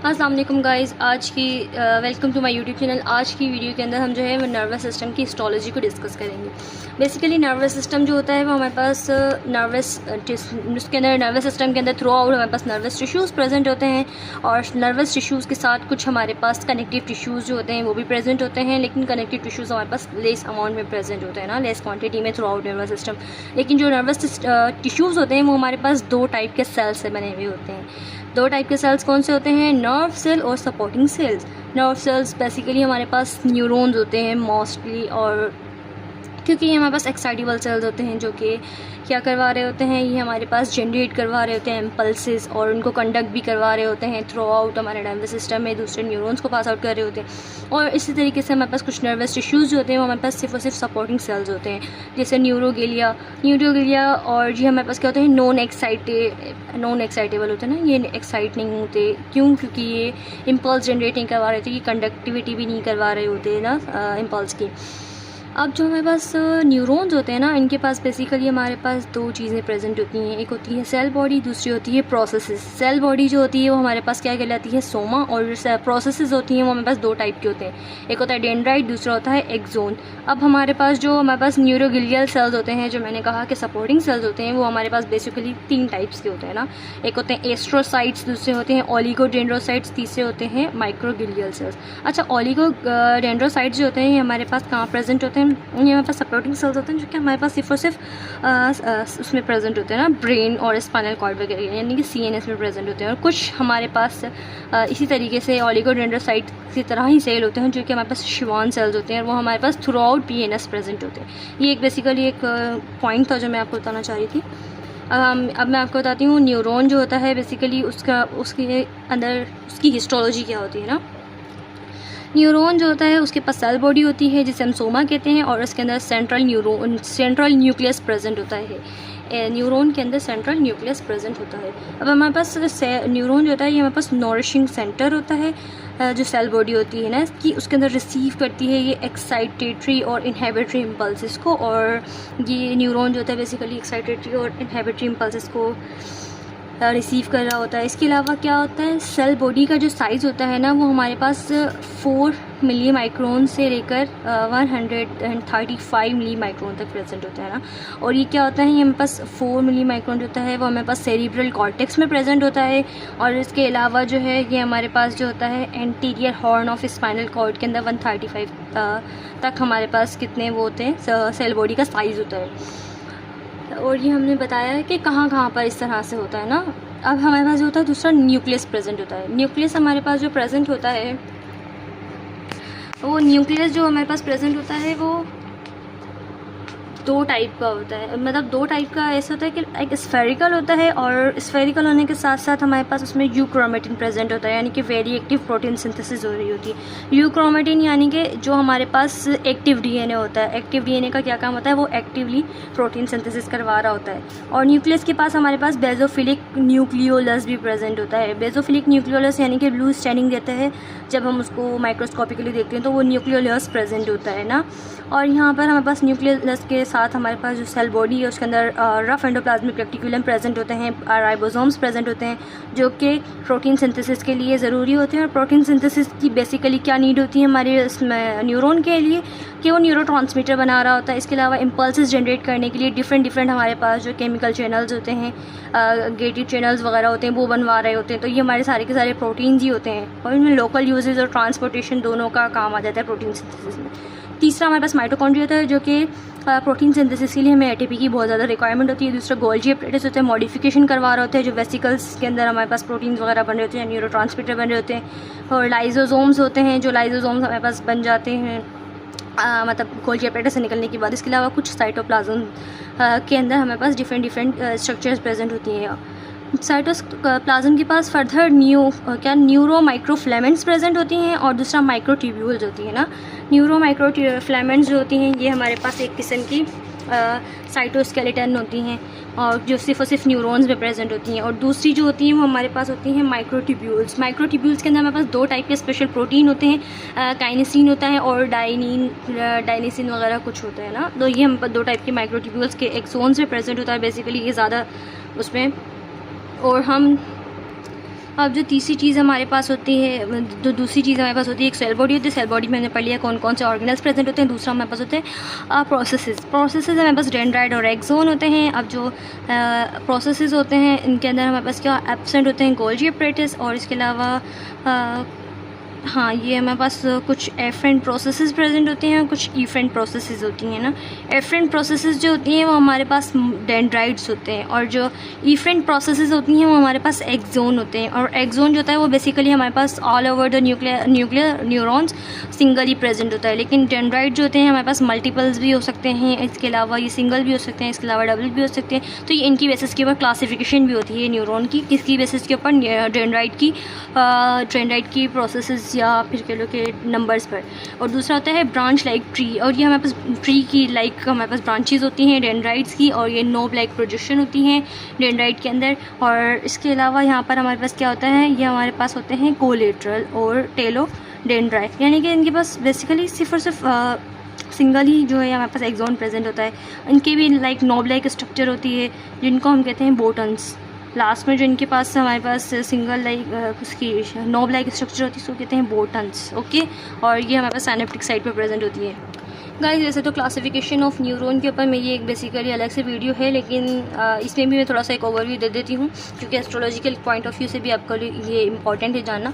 अस्सलाम वालेकुम गाइज़, आज की welcome to my YouTube channel. आज की वीडियो के अंदर हम जो है वो नर्वस सिस्टम की हिस्टोलॉजी को डिस्कस करेंगे। बेसिकली नर्वस सिस्टम जो होता है वो हमारे पास उसके अंदर नर्वस सिस्टम के अंदर थ्रू आउट हमारे पास नर्वस टिश्यूज़ प्रेजेंट होते हैं और नर्वस टिश्यूज़ के साथ कुछ हमारे पास कनेक्टिव टिश्यूज़ जो होते हैं वो भी प्रेजेंट होते हैं, लेकिन कनेक्टिव टिश्यूज़ हमारे पास लेस अमाउंट में प्रेजेंट होते हैं ना, लेस क्वान्टिटी में थ्रू आउट नर्वस सिस्टम। लेकिन जो नर्वस टिश्यूज़ होते हैं वो हमारे पास दो टाइप के सेल्स से बने हुए होते हैं। दो टाइप के सेल्स कौन से होते हैं? नर्व सेल और supporting sales. Nerve cells basically हमारे पास न्यूरॉन्स होते हैं मोस्टली, और क्योंकि ये हमारे पास एक्साइटेबल सेल्स होते हैं जो कि क्या करवा रहे होते हैं, ये हमारे पास जनरेट करवा रहे होते हैं इम्पल्सेस और उनको कंडक्ट भी करवा रहे होते हैं थ्रू आउट हमारे नर्वस सिस्टम में, दूसरे न्यूरॉन्स को पास आउट कर रहे होते हैं। और इसी तरीके से हमारे पास कुछ नर्वस टिश्यूज़ जो होते हैं वो हमारे पास सिर्फ और सिर्फ सपोर्टिंग सेल्स होते हैं, जैसे न्यूरोगिलिया और ये हमारे पास क्या होते हैं, नॉन एक्साइटेबल होते हैं ना, ये एक्साइट नहीं होते। क्यों? क्योंकि ये इम्पल्स जनरेट नहीं करवा रहे होते, ये कंडक्टिविटी भी नहीं करवा रहे होते ना इम्पल्स की। अब जो हमारे पास न्यूरॉन्स होते हैं ना, इनके पास बेसिकली हमारे पास दो चीज़ें प्रेजेंट होती हैं, एक होती है सेल बॉडी, दूसरी होती है प्रोसेसेस। सेल बॉडी जो होती है वो हमारे पास क्या कहलाती है? सोमा। और जो प्रोसेसेस होती हैं वो हमारे पास दो टाइप के होते हैं, एक होता है डेंड्राइट, दूसरा होता है एक्सोन। अब हमारे पास जो हमारे पास न्यूरोगिलियल सेल्स होते हैं, जो मैंने कहा कि सपोर्टिंग सेल्स होते हैं, वो हमारे पास बेसिकली तीन टाइप्स के होते हैं ना, एक होते हैं एस्ट्रोसाइट्स, दूसरे होते हैं ओलिगोडेंड्रोसाइट्स, तीसरे होते हैं माइक्रोगिलियल सेल्स। अच्छा, ओलिगोडेंड्रोसाइट्स जो होते हैं ये हमारे पास कहाँ प्रेजेंट होते हैं? ये हमारे पास सपोर्टिंग सेल्स होते हैं जो कि हमारे पास सिर्फ और सिर्फ उसमें प्रेजेंट होते हैं ना, ब्रेन और स्पाइनल कॉर्ड वगैरह, यानी कि CNS में प्रेजेंट होते हैं। और कुछ हमारे पास इसी तरीके से ओलिगोडेंड्रोसाइट की तरह ही सेल होते हैं जो कि हमारे पास शिवान सेल्स होते हैं, और वो हमारे pass through out PNS present होते हैं। ये एक बेसिकली एक पॉइंट था जो मैं आपको बताना चाह रही थी। अब मैं आपको बताती हूँ न्यूरॉन जो होता है बेसिकली उसके अंदर उसकी हिस्टोलॉजी क्या होती है ना। न्यूरॉन जो होता है उसके पास सेल बॉडी होती है जिसे हम सोमा कहते हैं, और उसके अंदर सेंट्रल न्यूक्लियस प्रेजेंट होता है। न्यूरॉन के अंदर सेंट्रल न्यूक्लियस प्रेजेंट होता है। अब हमारे पास न्यूरॉन जो होता है ये हमारे पास नॉरिशिंग सेंटर होता है, जो सेल बॉडी होती है ना इसकी, उसके अंदर रिसीव करती है ये एक्साइटेटरी और इनहिबिटरी इम्पल्सेस को, और ये न्यूरॉन जो होता है बेसिकली एक्साइटेटरी और इनहिबिटरी इम्पल्सेस को रिसीव कर रहा होता है। इसके अलावा क्या होता है, सेल बॉडी का जो साइज़ होता है ना वो हमारे पास 4 मिली माइक्रोन से लेकर 135 मिली माइक्रोन तक प्रेजेंट होता है ना। और ये क्या होता है, ये हमारे पास 4 मिली माइक्रोन जो होता है वो हमारे पास सेरिब्रल कॉर्टेक्स में प्रेजेंट होता है। और इसके अलावा जो है ये हमारे पास जो होता है anterior horn of spinal cord के अंदर 135 तक हमारे पास कितने वो होते हैं, सेल बॉडी का साइज़ होता है। और ये हमने बताया है कि कहाँ कहाँ पर इस तरह से होता है ना। अब हमारे पास जो होता है दूसरा न्यूक्लियस प्रेजेंट होता है। न्यूक्लियस हमारे पास जो प्रेजेंट होता है वो न्यूक्लियस जो हमारे पास प्रेजेंट होता है वो दो टाइप का होता है, मतलब दो टाइप का ऐसा होता है कि एक स्फेरिकल होता है, और स्फेरिकल होने के साथ साथ हमारे पास उसमें यूक्रोमेटिन प्रेजेंट होता है, यानी कि वेरी एक्टिव प्रोटीन सिंथेसिस हो रही होती है। यूक्रोमेटिन यानी कि जो हमारे पास एक्टिव DNA होता है, एक्टिव DNA का क्या काम होता है, वो एक्टिवली प्रोटीन सिंथेसिस करवा रहा होता है। और न्यूक्लियस के पास हमारे पास बेजोफिलिक न्यूक्लियोलस भी प्रेजेंट होता है। बेजोफिलिक न्यूक्लियोलस यानी कि ब्लू स्टैनिंग देता है, जब हम उसको माइक्रोस्कोपिकली देखते हैं तो वो न्यूक्लियोलस प्रेजेंट होता है ना। और यहाँ पर हमारे पास न्यूक्लियोलस के साथ हमारे पास जो सेल बॉडी है उसके अंदर रफ एंडोप्लाज्मिक रेटिकुलम प्रेजेंट होते हैं, राइबोसोम्स प्रेजेंट होते हैं जो कि प्रोटीन सिंथेसिस के लिए ज़रूरी होते हैं। और प्रोटीन सिंथेसिस की बेसिकली क्या नीड होती है हमारे न्यूरॉन के लिए, कि वो न्यूरोट्रांसमीटर बना रहा होता है। इसके अलावा इम्पल्सेस जनरेट करने के लिए डिफरेंट हमारे पास जो केमिकल चैनल्स होते हैं, गेटेड चैनल्स वगैरह होते हैं, वो बनवा रहे होते हैं। तो ये हमारे सारे के सारे प्रोटीन्स ही होते हैं, और इनमें लोकल यूजेज और ट्रांसपोर्टेशन दोनों का काम आ जाता है प्रोटीन सिंथेसिस में। तीसरा हमारे पास माइटोकॉन्ड्रिया होता है जो कि प्रोटीन सिंथेसिस के लिए हमें ATP की बहुत ज़्यादा रिक्वायरमेंट होती है। दूसरा गोल्जी एपरेटस होता है, मॉडिफिकेशन करवा रहे होते हैं, जो वेसिकल्स के अंदर हमारे पास प्रोटीन्स वगैरह बन रहे होते हैं, न्यूरोट्रांसमीटर बन रहे होते हैं। और लाइजोसोम्स होते हैं, जो लाइजोसोम्स हमारे पास बन जाते हैं मतलब गोल्जी एपरेटस से निकलने के बाद। इसके अलावा कुछ साइटोप्लाज्म के अंदर हमारे पास डिफरेंट स्ट्रक्चर्स प्रेजेंट होती हैं। साइटोप्लाज्म के पास फर्दर न्यूरो माइक्रोफ्लेमेंट्स प्रेजेंट होती हैं, और दूसरा माइक्रोट्यूब्यूल्स होती है ना। न्यूरो माइक्रोफ्लेमेंट्स जो होती हैं ये हमारे पास एक किस्म की साइटोस्केलेटन होती हैं, और जो सिर्फ और सिर्फ न्यूरॉन्स में प्रेजेंट होती हैं। और दूसरी जो होती हैं वो हमारे पास होती हैं माइक्रोट्यूब्यूल्स। माइक्रोट्यूब्यूल्स के अंदर हमारे पास दो टाइप के स्पेशल प्रोटीन होते हैं, काइनेसिन होता है और डायनीसिन वगैरह कुछ होता है ना। तो ये हम दो टाइप के माइक्रोट्यूब्यूल्स के एक्सोन्स में प्रेजेंट होता है बेसिकली, ये ज़्यादा उसमें। और हम अब जो तीसरी चीज़ हमारे पास होती है, जो दूसरी चीज़ हमारे पास होती है, एक सेल बॉडी होती है। सेल बॉडी में हमने पढ़ लिया कौन कौन से ऑर्गेनल्स प्रेजेंट होते हैं। दूसरा हमारे पास होते हैं प्रोसेसेस हमारे पास डेंड्राइट और एक्सोन होते हैं। अब जो प्रोसेसेस होते हैं इनके अंदर हमारे पास क्या एब्सेंट होते हैं, गोल्जी apparatus, और इसके अलावा हाँ, ये हमारे पास कुछ एफरेंट प्रोसेसेस प्रेजेंट होती हैं और कुछ इफरेंट प्रोसेसेस होती हैं ना। एफरेंट प्रोसेसेस जो होती हैं वो हमारे पास डेंड्राइट्स होते हैं, और जो इफरेंट प्रोसेसेस होती हैं वो हमारे पास एक्सोन होते हैं। और एक्सोन जो होता है वो बेसिकली हमारे पास all over the nuclear neurons singly present होता है। लेकिन डेंड्राइट जो होते हैं हमारे पास मल्टीपल्स भी हो सकते हैं, इसके अलावा ये सिंगल भी हो सकते हैं, इसके अलावा डबल भी हो सकते हैं। तो ये इनकी बेसिस के ऊपर क्लासिफिकेशन भी होती है न्यूरॉन की, किसकी बेसिस के ऊपर, डेंड्राइट की प्रोसेसेस या फिर कह लो के नंबर्स पर। और दूसरा होता है ब्रांच लाइक ट्री, और ये हमारे पास ट्री की लाइक हमारे पास ब्रांचेस होती हैं डेंड्राइट्स की, और ये नोब लाइक प्रोजेक्शन होती हैं डेंड्राइट के अंदर। और इसके अलावा यहाँ पर हमारे पास क्या होता है, ये हमारे पास होते हैं कोलेट्रल और टेलो डेंड्राइट, यानी कि इनके पास बेसिकली सिर्फ और सिर्फ सिंगल ही जो है हमारे पास एक्सोन प्रेजेंट होता है। इनके भी लाइक नोब लाइक स्ट्रक्चर होती है जिनको हम कहते हैं बोटन्स। लास्ट में जो इनके पास हमारे पास सिंगल लाइक उसकी नोब लाइक स्ट्रक्चर होती है उसको कहते हैं बोटन्स। ओके, और ये हमारे पास साइनेप्टिक साइड पर प्रेजेंट होती है। गाइस, वैसे तो क्लासिफिकेशन ऑफ न्यूरॉन के ऊपर मेरी एक बेसिकली अलग से वीडियो है, लेकिन इसमें भी मैं थोड़ा सा एक ओवरव्यू दे देती हूँ, क्योंकि एस्ट्रोलॉजिकल पॉइंट ऑफ व्यू से भी आपको ये इंपॉर्टेंट है जानना।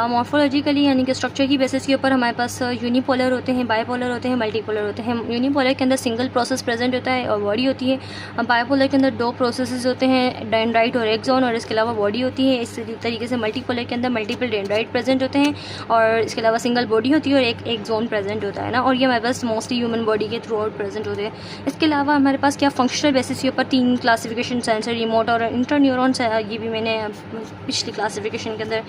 मॉर्फोलॉजिकली यानी कि स्ट्रक्चर की बेसिस के ऊपर हमारे पास यूनिपोलर होते हैं, बायपोलर होते हैं, मल्टीपोलर होते हैं। यूनिपोलर के अंदर सिंगल प्रोसेस प्रेजेंट होता है और बॉडी होती है। बायपोलर के अंदर दो प्रोसेसेस होते हैं, डेंड्राइट और एक्सोन, और इसके अलावा बॉडी होती है। इस तरीके से मल्टीपोलर के अंदर मल्टीपल डेंड्राइट प्रेजेंट होते हैं, और इसके अलावा सिंगल बॉडी होती है और एक एक्सोन प्रेजेंट होता है ना। और ये हमारे पास मोस्टली ह्यूमन बॉडी के थ्रू आउट प्रेजेंट होते हैं। इसके अलावा हमारे पास क्या फंक्शनल बेसिस के ऊपर 3 क्लासिफिकेशन, सेंसर, रिमोट और इंटरन्यूरॉन्स है। ये भी मैंने पिछली क्लासिफिकेशन के अंदर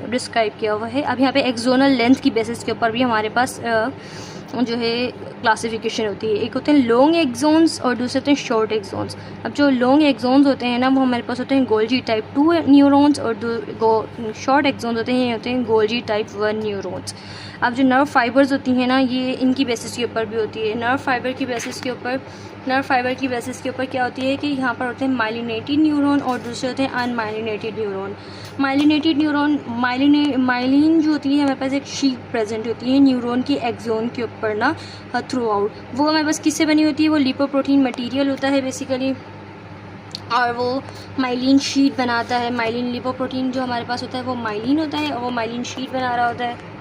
डिस्क्राइब किया हुआ है। अब यहाँ पे एक्सोनल लेंथ की बेसिस के ऊपर भी हमारे पास जो है क्लासिफिकेशन होती है। एक होते हैं लॉन्ग एक्सोन्स और दूसरे होते हैं शॉर्ट एक्सोन्स। अब जो लॉन्ग एक्सोन्स होते हैं ना वो हमारे पास होते हैं गोल्जी टाइप 2 न्यूरॉन्स, और शॉर्ट एक्सोन्स होते हैं गोल्जी टाइप 1 न्यूरॉन्स। अब जो नर्व फाइबर्स होती हैं ना ये इनकी बेसिस के ऊपर भी होती है। नर्व फाइबर की बेसिस के ऊपर क्या होती है कि यहाँ पर होते हैं माइलिनेटेड न्यूरॉन और दूसरे होते हैं unmyelinated neuron. Myelinated neuron, myelin जो होती है हमारे पास एक शीट प्रेजेंट होती है न्यूरॉन की एक्सोन के ऊपर ना थ्रू आउट। वो हमारे पास किससे बनी होती है, वो लिपोप्रोटीन मटेरियल होता है बेसिकली, और वो माइलिन शीट बनाता है। माइलिन लिपोप्रोटीन जो हमारे पास होता है वो माइलिन होता है, और वो माइलिन शीट बना रहा होता है।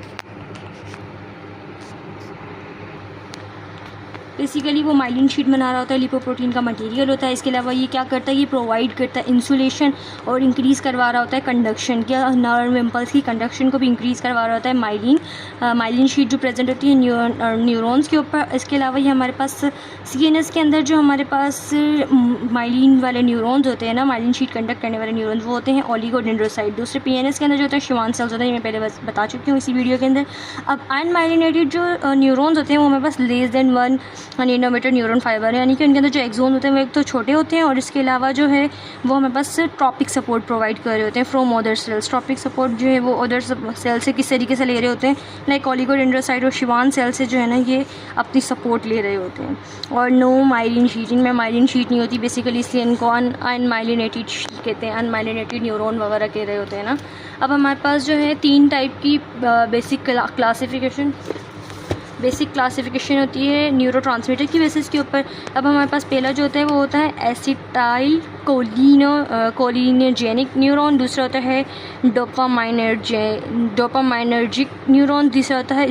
बेसिकली वो माइलिन शीट बना रहा होता है, लिपोप्रोटीन का मटेरियल होता है। इसके अलावा ये क्या करता है, ये प्रोवाइड करता है इंसुलेशन और इंक्रीज़ करवा रहा होता है कंडक्शन, क्या नर्व इम्पल्स की कंडक्शन को भी इंक्रीज़ करवा रहा होता है माइलिन शीट जो प्रेजेंट होती है न्यूरॉन्स के ऊपर। इसके अलावा ये हमारे पास CNS के अंदर जो हमारे पास माइलिन वाले न्यूरॉन्स होते हैं ना, माइलिन शीट कंडक्ट करने वाले न्यूरॉन्स, वो होते हैं ओलिगोडेंड्रोसाइट। दूसरे PNS के अंदर जो होता है शिवान सेल्स होते हैं, मैं पहले बस बता चुकी हूँ इसी वीडियो के अंदर। अब अनमाइलिनेटेड जो न्यूरॉन्स होते हैं वो हमारे पास less than 1 nanometer neuron fiber है, यानी कि उनके अंदर जो एक्सोन होते हैं वो एक तो छोटे होते हैं, और इसके अलावा जो है वो हमें पास ट्रॉपिक सपोर्ट प्रोवाइड कर रहे होते हैं from other cells. Trophic support जो है वो अदर सेल से किस तरीके से ले रहे होते हैं, लाइक ओलिगोडेंड्रोसाइट और शिवान सेल से जो है ना ये अपनी सपोर्ट ले रहे होते हैं। और नो माइलिन शीट, इनमें माइलिन शीट नहीं होती बेसिकली, इसलिए इनको अनमाइलिनेटेड कहते हैं, अनमाइलिनेटेड न्यूरॉन वगैरह कह रहे होते हैं ना। अब हमारे पास जो है 3 टाइप की बेसिक क्लासिफिकेशन होती है न्यूरोट्रांसमीटर की बेसिस के ऊपर। अब हमारे पास पहला जो होता है वो होता है एसिटाइल कोलिनर्जिक न्यूरॉन, दूसरा होता है डोपामाइनर्जिक न्यूरॉन, तीसरा होता है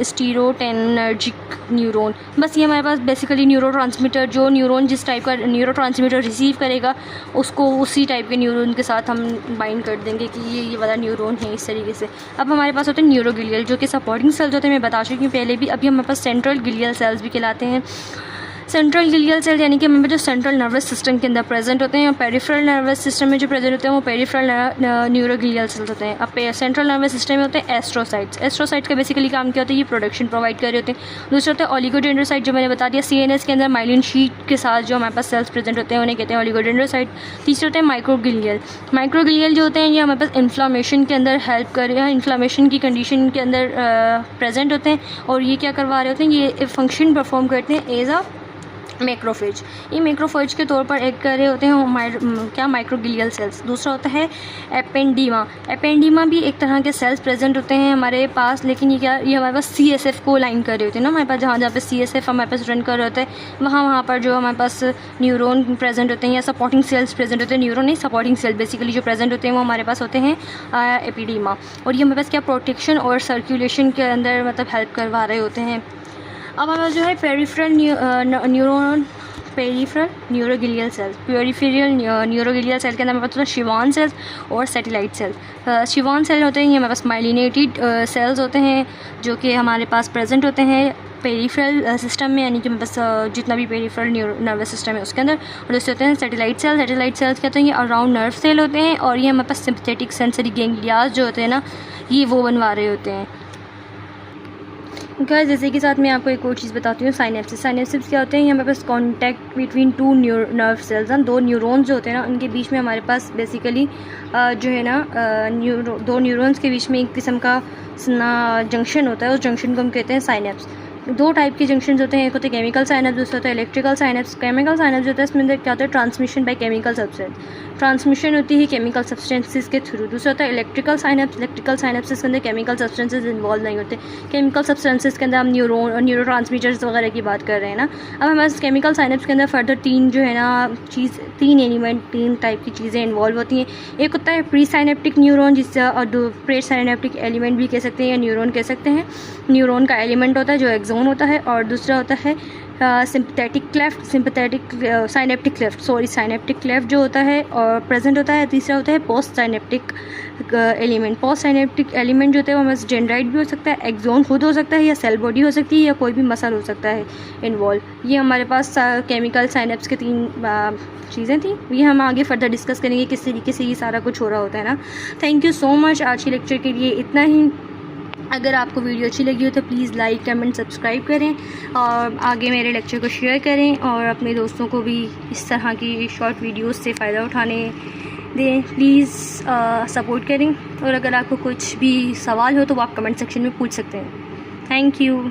स्टीरोटेनर्जिक न्यूरॉन। बस ये हमारे पास बेसिकली न्यूरोट्रांसमीटर, जो न्यूरॉन जिस टाइप का न्यूरोट्रांसमीटर रिसीव करेगा उसको उसी टाइप के न्यूरॉन के साथ हम बाइंड कर देंगे कि ये वाला न्यूरॉन है इस तरीके से। अब हमारे पास होते हैं न्यूरोगिलियल, जो कि सपोर्टिंग सेल्स होते हैं, मैं बता चुकी हूँ पहले भी। अभी हमारे पास सेंट्रल गिलियल सेल्स भी कहलाते हैं। सेंट्रल गिलियल सेल यानी कि हमें जो सेंट्रल नर्वस सिस्टम के अंदर प्रेजेंट होते हैं, और पेरिफेरल नर्वस सिस्टम में जो प्रेजेंट होते हैं वो पेरिफेरल न्यूरोगिलियल सेल्स होते हैं। अब सेंट्रल नर्वस सिस्टम में होते हैं एस्ट्रोसाइट्स का बेसिकली काम क्या होता है, ये प्रोडक्शन प्रोवाइड कर रहे होते हैं। दूसरा होता है ओलिगोडेंड्रोसाइट, जो मैंने बता दिया CNS के अंदर माइलिन शीट के साथ जो हमारे पास सेल्स प्रेजेंट होते हैं उन्हें कहते हैं ओलिगोडेंड्रोसाइट। तीसरे होते हैं माइक्रोगिलियल जो होते हैं ये हमारे पास इन्फ्लामेशन के अंदर हेल्प कर रहे हैं, इन्फ्लामेशन की कंडीशन के अंदर प्रेजेंट होते हैं, और ये क्या करवा रहे होते हैं, ये फंक्शन परफॉर्म करते हैं एज अ मैक्रोफेज। ये मैक्रोफेज के तौर पर एक कर रहे होते हैं माइक्रोग्लियल सेल्स। दूसरा होता है एपेंडीमा। एपेंडीमा भी एक तरह के सेल्स प्रेजेंट होते हैं हमारे पास, लेकिन ये हमारे पास CSF को लाइन कर रहे होते हैं ना, हमारे पास जहाँ पे CSF हमारे पास रन कर रहे होते हैं वहाँ पर जो हमारे पास न्यूरॉन प्रेजेंट होते हैं या सपोर्टिंग सेल्स प्रेजेंट होते हैं, न्यूरॉन नहीं सपोर्टिंग सेल बेसिकली जो प्रेजेंट होते हैं वो हमारे पास होते हैं एपिडीमा। और ये हमारे पास क्या प्रोटेक्शन और सर्कुलेशन के अंदर मतलब हेल्प करवा रहे होते हैं। अब हमारा जो है peripheral neuroglial cells. Peripheral neuroglial cell के अंदर हमारे पास होता है शिवान सेल्स और सैटेलाइट सेल। शिवान सेल होते हैं ये हमारे पास माइलिनेटेड सेल्स होते हैं जो कि हमारे पास प्रेजेंट होते हैं पेरिफेरल सिस्टम में, यानी कि बस जितना भी पेरिफेरल नर्वस सिस्टम है उसके अंदर। और दूसरे होते हैं सैटेलाइट सेल। सैटेलाइट सेल्स कहते हैं ये अराउंड नर्व सेल होते हैं और ये हमारे पास सिंपथेटिक सेंसरी गैंग्लियाज जो होते हैं ना ये वो बनवा रहे होते हैं। गाइस जैसे कि साथ में आपको एक और चीज़ बताती हूँ, साइनेप्सिस। साइनेप्सिस क्या होते हैं, ये हमारे पास contact between two nerve cells, दो न्यूरॉन्स जो होते हैं ना उनके बीच में हमारे पास बेसिकली जो है ना दो न्यूरॉन्स के बीच में एक किस्म का जंक्शन होता है, उस जंक्शन को हम कहते हैं साइनेप्स। दो टाइप के जंक्शन होते हैं, एक होते हैं केमिकल साइनेप्स, दूसरा होता है इलेक्ट्रिकल साइनेप्स। केमिकल साइनेप्स होता है इसमें अंदर क्या होता है transmission by chemical substance, transmission होती है केमिकल सब्सटेंसेस के थ्रू। दूसरा होता है इलेक्ट्रिकल साइनेप्स। इलेक्ट्रिकल साइनेप्स के अंदर केमिकल सब्सटेंसेस इन्वॉल्व नहीं होते। केमिकल सब्सटेंसेस के अंदर हम न्यूरो ट्रांसमीटर्स वगैरह की बात कर रहे हैं ना। अब हमारे केमिकल साइनेप्स के अंदर फर्दर तीन टाइप की चीज़ें इन्वॉल्व होती हैं। एक होता है प्री साइनेप्टिक न्यूरॉन, जिससे प्री साइनेप्टिक एलिमेंट भी कह सकते हैं या न्यूरॉन कह सकते हैं। न्यूरॉन का एलिमेंट होता है जो एक्सोन होता है। और दूसरा होता है सिंपथेटिक साइनेप्टिक क्लेफ्ट जो होता है और प्रेजेंट होता है। तीसरा होता है post synaptic element. Post synaptic element जो होता है वो हमारे डेंड्राइट भी हो सकता है, एक्सोन खुद हो सकता है, या सेल बॉडी हो सकती है, या कोई भी मसल हो सकता है इन्वॉल्व। ये हमारे पास केमिकल साइनेप्स के तीन चीज़ें थी। ये हम आगे फर्दर डिस्कस करेंगे किस तरीके से ये सारा कुछ हो रहा होता है ना। Thank you so much. आज के लेक्चर के लिए इतना ही। अगर आपको वीडियो अच्छी लगी हो तो प्लीज़ लाइक कमेंट सब्सक्राइब करें और आगे मेरे लेक्चर को शेयर करें और अपने दोस्तों को भी इस तरह की शॉर्ट वीडियोस से फ़ायदा उठाने दें। प्लीज़ सपोर्ट करें और अगर आपको कुछ भी सवाल हो तो वो आप कमेंट सेक्शन में पूछ सकते हैं। Thank you.